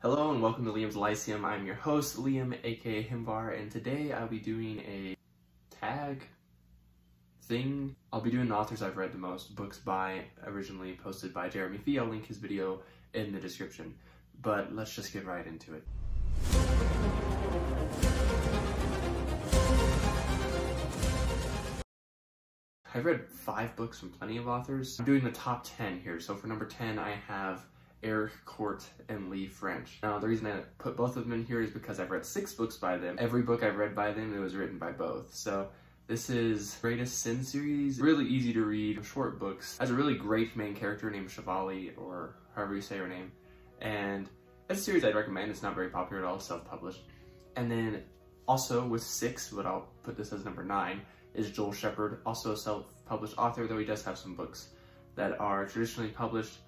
Hello and welcome to Liam's Lyceum. I'm your host, Liam, aka Himbar, and today I'll be doing a tag thing. I'll be doing the authors I've read the most, books by, originally posted by Jeremy Fee. I'll link his video in the description. But let's just get right into it. I've read 5 books from plenty of authors. I'm doing the top 10 here. So for number 10, I have Eric, Kort, and French. Now, the reason I put both of them in here is because I've read 6 books by them. Every book I've read by them, it was written by both. So this is Greatest Sin series. Really easy to read, short books. Has a really great main character named Shivali, or however you say her name. And that's a series I'd recommend. It's not very popular at all, self-published. And then also with 6, but I'll put this as number 9, is Joel Shepherd, also a self-published author, though he does have some books that are traditionally published.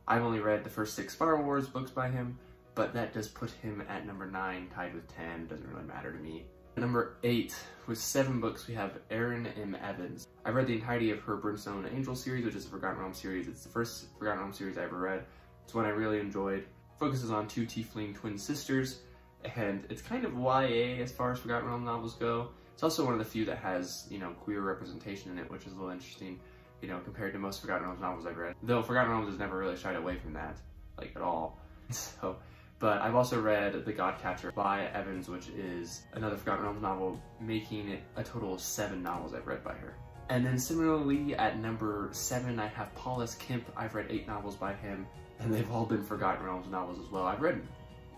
I've only read the first 6 Star Wars books by him, but that does put him at number 9, tied with 10, doesn't really matter to me. Number 8, with 7 books, we have Erin M. Evans. I've read the entirety of her Brimstone Angel series, which is a Forgotten Realms series. It's the first Forgotten Realms series I ever read. It's one I really enjoyed. Focuses on 2 tiefling twin sisters, and it's kind of YA as far as Forgotten Realms novels go. It's also one of the few that has, queer representation in it, which is a little interesting, compared to most Forgotten Realms novels I've read. Though Forgotten Realms has never really shied away from that, at all. But I've also read The Godcatcher by Evans, which is another Forgotten Realms novel, making it a total of 7 novels I've read by her. And then similarly, at number 7, I have Paul S. Kemp. I've read 8 novels by him, and they've all been Forgotten Realms novels as well. I've read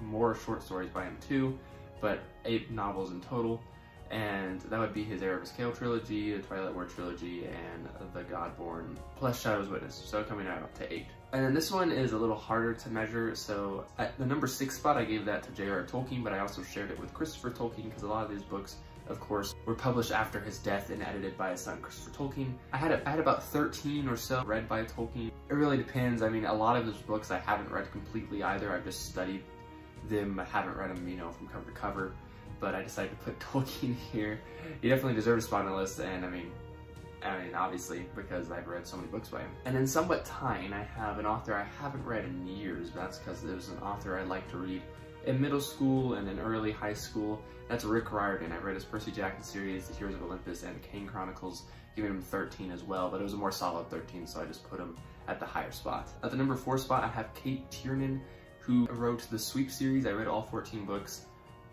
more short stories by him too, but 8 novels in total. And that would be his Erebus Gale trilogy, the Twilight War trilogy, and the Godborn, plus Shadow's Witness, so coming out up to 8. And then this one is a little harder to measure, so at the number 6 spot I gave that to J.R.R. Tolkien, but I also shared it with Christopher Tolkien, because a lot of these books, of course, were published after his death and edited by his son, Christopher Tolkien. I had about 13 or so read by Tolkien. It really depends. I mean, a lot of those books I haven't read completely either. I've just studied them. I haven't read them, from cover to cover. But I decided to put Tolkien here. He definitely deserves a spot on the list, and I mean, obviously, because I've read so many books by him. And then somewhat tying, I have an author I haven't read in years, but that's because it was an author I liked to read in middle school and in early high school. That's Rick Riordan. I read his Percy Jackson series, The Heroes of Olympus, and the Kane Chronicles, giving him 13 as well, but it was a more solid 13, so I just put him at the higher spot. At the number 4 spot, I have Kate Tiernan, who wrote the Sweep series. I read all 14 books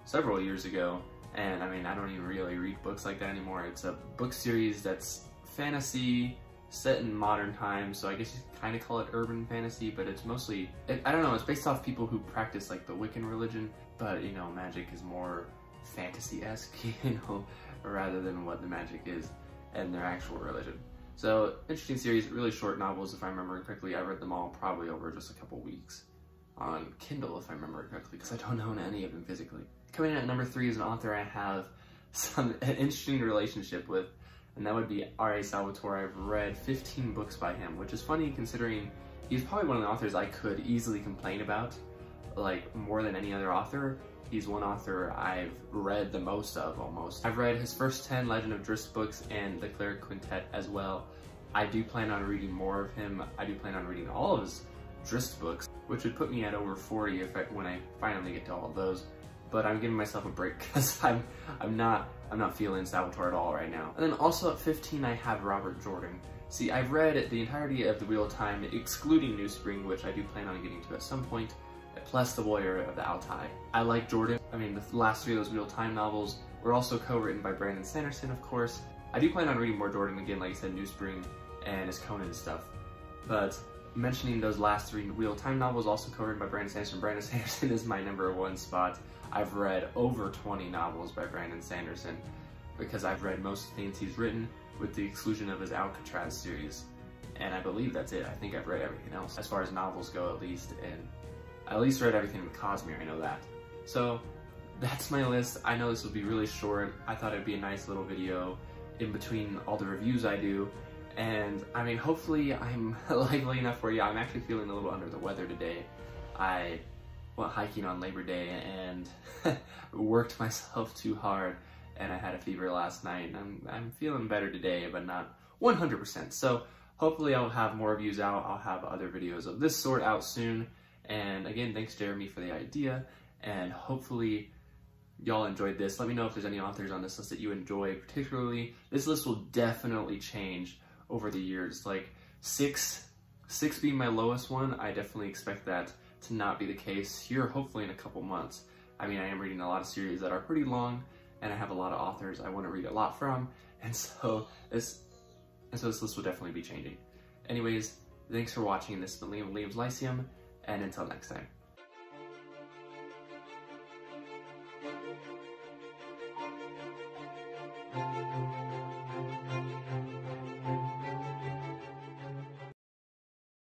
several years ago, and I mean, I don't even really read books like that anymore. It's a book series that's fantasy set in modern times, so I guess you could kind of call it urban fantasy, but it's mostly, I don't know, it's based off people who practice like the Wiccan religion, but magic is more fantasy-esque, rather than what the magic is and their actual religion. So, interesting series, really short novels if I remember correctly. I read them all probably over just a couple weeks on Kindle if I remember correctly, because I don't own any of them physically. Coming in at number 3 is an author I have an interesting relationship with, and that would be R.A. Salvatore. I've read 15 books by him, which is funny considering he's probably one of the authors I could easily complain about, more than any other author. He's one author I've read the most of, almost. I've read his first 10 Legend of Drizzt books and the Cleric Quintet as well. I do plan on reading more of him. I do plan on reading all of his Drizzt books, which would put me at over 40 when I finally get to all of those. But I'm giving myself a break because I'm not feeling Salvatore at all right now. And then also at 15, I have Robert Jordan. See, I've read the entirety of the Wheel of Time, excluding New Spring, which I do plan on getting to at some point, plus The Warrior of the Altai. I like Jordan. I mean, the last 3 of those Wheel of Time novels were also co-written by Brandon Sanderson, of course. I do plan on reading more Jordan again, like I said, New Spring and his Conan stuff. But mentioning those last 3 Wheel of Time novels, also co-written by Brandon Sanderson. Brandon Sanderson is my number 1 spot. I've read over 20 novels by Brandon Sanderson because I've read most things he's written with the exclusion of his Alcatraz series. And I believe that's it. I think I've read everything else, as far as novels go at least, and I at least read everything with Cosmere, I know that. So that's my list. I know this will be really short. I thought it'd be a nice little video in between all the reviews I do. And I mean, hopefully I'm lively enough for you. I'm actually feeling a little under the weather today. I went hiking on Labor Day and worked myself too hard, and I had a fever last night, and I'm feeling better today, but not 100%. So hopefully I'll have more reviews out. I'll have other videos of this sort out soon, And again, thanks Jeremy for the idea, and hopefully y'all enjoyed this. Let me know if there's any authors on this list that you enjoy particularly. This list will definitely change over the years. Like six being my lowest one, I definitely expect that to not be the case here, hopefully in a couple months. I mean, I am reading a lot of series that are pretty long, and I have a lot of authors I want to read a lot from, and so this list will definitely be changing. Anyways, thanks for watching. This has been Liam of Liam's Lyceum, and until next time.